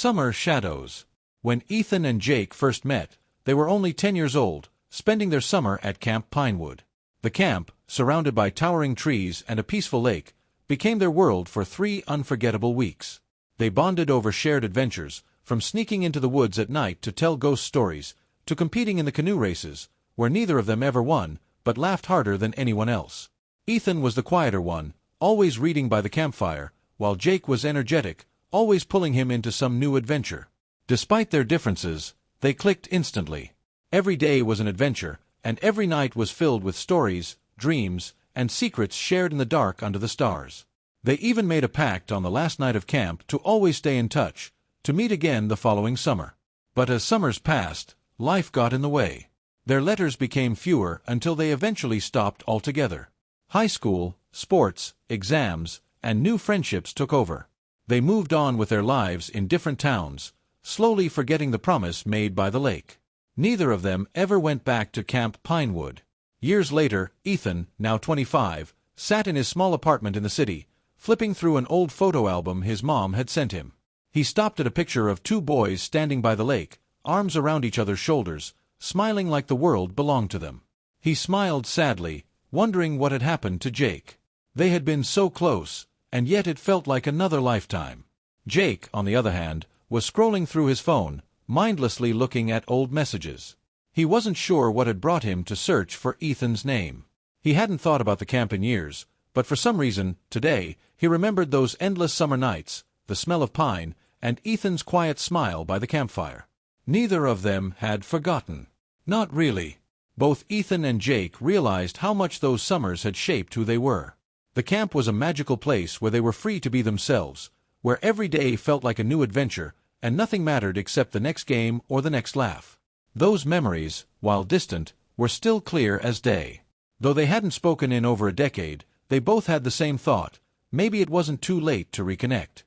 Summer shadows. When Ethan and Jake first met, they were only 10 years old, spending their summer at Camp Pinewood. The camp, surrounded by towering trees and a peaceful lake, became their world for 3 unforgettable weeks. They bonded over shared adventures, from sneaking into the woods at night to tell ghost stories, to competing in the canoe races, where neither of them ever won, but laughed harder than anyone else. Ethan was the quieter one, always reading by the campfire, while Jake was energetic, always pulling him into some new adventure. Despite their differences, they clicked instantly. Every day was an adventure, and every night was filled with stories, dreams, and secrets shared in the dark under the stars. They even made a pact on the last night of camp to always stay in touch, to meet again the following summer. But as summers passed, life got in the way. Their letters became fewer until they eventually stopped altogether. High school, sports, exams, and new friendships took over. They moved on with their lives in different towns, slowly forgetting the promise made by the lake. Neither of them ever went back to Camp Pinewood. Years later, Ethan, now 25, sat in his small apartment in the city, flipping through an old photo album his mom had sent him. He stopped at a picture of 2 boys standing by the lake, arms around each other's shoulders, smiling like the world belonged to them. He smiled sadly, wondering what had happened to Jake. They had been so close, and yet it felt like another lifetime. Jake, on the other hand, was scrolling through his phone, mindlessly looking at old messages. He wasn't sure what had brought him to search for Ethan's name. He hadn't thought about the camp in years, but for some reason, today, he remembered those endless summer nights, the smell of pine, and Ethan's quiet smile by the campfire. Neither of them had forgotten. Not really. Both Ethan and Jake realized how much those summers had shaped who they were. The camp was a magical place where they were free to be themselves, where every day felt like a new adventure, and nothing mattered except the next game or the next laugh. Those memories, while distant, were still clear as day. Though they hadn't spoken in over a decade, they both had the same thought: maybe it wasn't too late to reconnect.